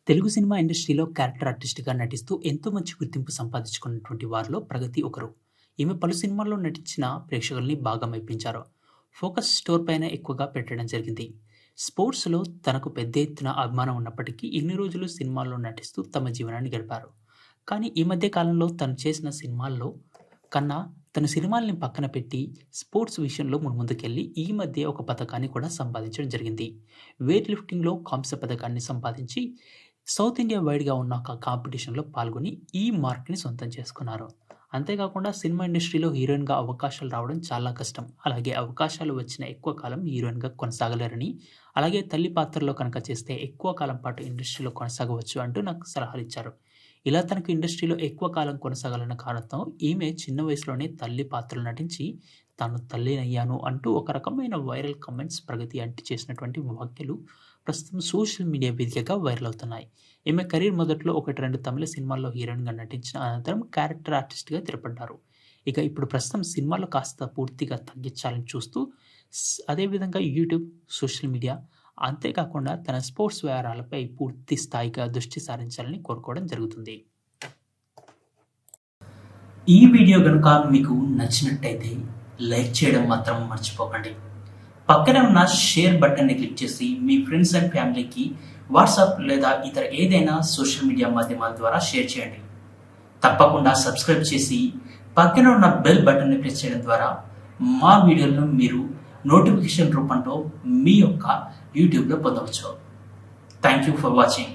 Telugu cinema ఇండస్ట్రీలో character ఆర్టిస్ట్‌గా నటిస్తూ ఎంతో మంచి గుర్తింపు సంపాదించుకున్నటువంటి వారిలో ప్రగతి ఒకరు. ఈమె పలు సినిమాల్లో నటించిన ప్రేక్షకుల్ని బాగా మెప్పించారు. ఫోకస్ స్టోర్ పైన ఎక్కువగా పెట్టడం జరిగింది. స్పోర్ట్స్‌లో తనకు పెద్ద ఎత్తున అభిమానం ఉన్నప్పటికీ ఇన్ని రోజులు సినిమాల్లో నటిస్తూ తమ జీవనాన్ని గడిపారు. కానీ ఈ మధ్య కాలంలో తను చేసిన సినిమాల్లో కన్నా తన సినిమాల్ని పక్కన పెట్టి స్పోర్ట్స్ విషయంలో మున్ముందుకెళ్ళి ఈ మధ్య ఒక పతకాన్ని కూడా సంపాదించడం జరిగింది. వెయిట్ లిఫ్టింగ్‌లో కాంస్య పతకాన్ని సంపాదించి సౌత్ ఇండియా వైడ్‌గా ఉన్న ఒక కాంపిటీషన్‌లో పాల్గొని ఈ మార్క్‌ని సొంతం చేసుకున్నారు. అంతేకాకుండా సినిమా ఇండస్ట్రీలో హీరోయిన్‌గా అవకాశాలు రావడం చాలా కష్టం. అలాగే అవకాశాలు వచ్చిన ఎక్కువ కాలం హీరోయిన్‌గా కొనసాగలేరని, అలాగే తల్లి పాత్రలో కనుక చేస్తే ఎక్కువ కాలం పాటు ఇండస్ట్రీలో కొనసాగవచ్చు అంటూ నాకు సలహాలిచ్చారు. ఇలా తనకు ఇండస్ట్రీలో ఎక్కువ కాలం కొనసాగాలన్న కారణంతో ఈమె చిన్న వయసులోనే తల్లి పాత్రలు నటించి తాను తల్లినయ్యాను అంటూ ఒక రకమైన వైరల్ కామెంట్స్ ప్రగతి అంటి చేసినటువంటి వ్యాఖ్యలు ప్రస్తుతం సోషల్ మీడియా వేదికగా వైరల్ అవుతున్నాయి. ఈమె కెరీర్ మొదట్లో 1, 2 తమిళ సినిమాల్లో హీరోయిన్‌గా నటించిన అనంతరం క్యారెక్టర్ ఆర్టిస్ట్‌గా స్థిరపడ్డారు. ఇక ఇప్పుడు ప్రస్తుతం సినిమాల్లో కాస్త పూర్తిగా తగ్గించాలని చూస్తూ అదేవిధంగా యూట్యూబ్, సోషల్ మీడియా అంతేకాకుండా తన స్పోర్ట్స్ వ్యవహారాలపై పూర్తి స్థాయిగా దృష్టి సారించాలని కోరుకోవడం జరుగుతుంది. ఈ వీడియో గనుక మీకు నచ్చినట్టయితే లైక్ చేయడం మాత్రం మర్చిపోకండి. పక్కనే ఉన్న షేర్ బటన్ని క్లిక్ చేసి మీ ఫ్రెండ్స్ అండ్ ఫ్యామిలీకి వాట్సాప్ లేదా ఇతర ఏదైనా సోషల్ మీడియా మాధ్యమాల ద్వారా షేర్ చేయండి. తప్పకుండా సబ్స్క్రైబ్ చేసి పక్కన ఉన్న బెల్ బటన్ని ప్రెస్ చేయడం ద్వారా మా వీడియోలను మీరు నోటిఫికేషన్ రూపంలో మీ యొక్క యూట్యూబ్లో పొందవచ్చు. Thank you for watching.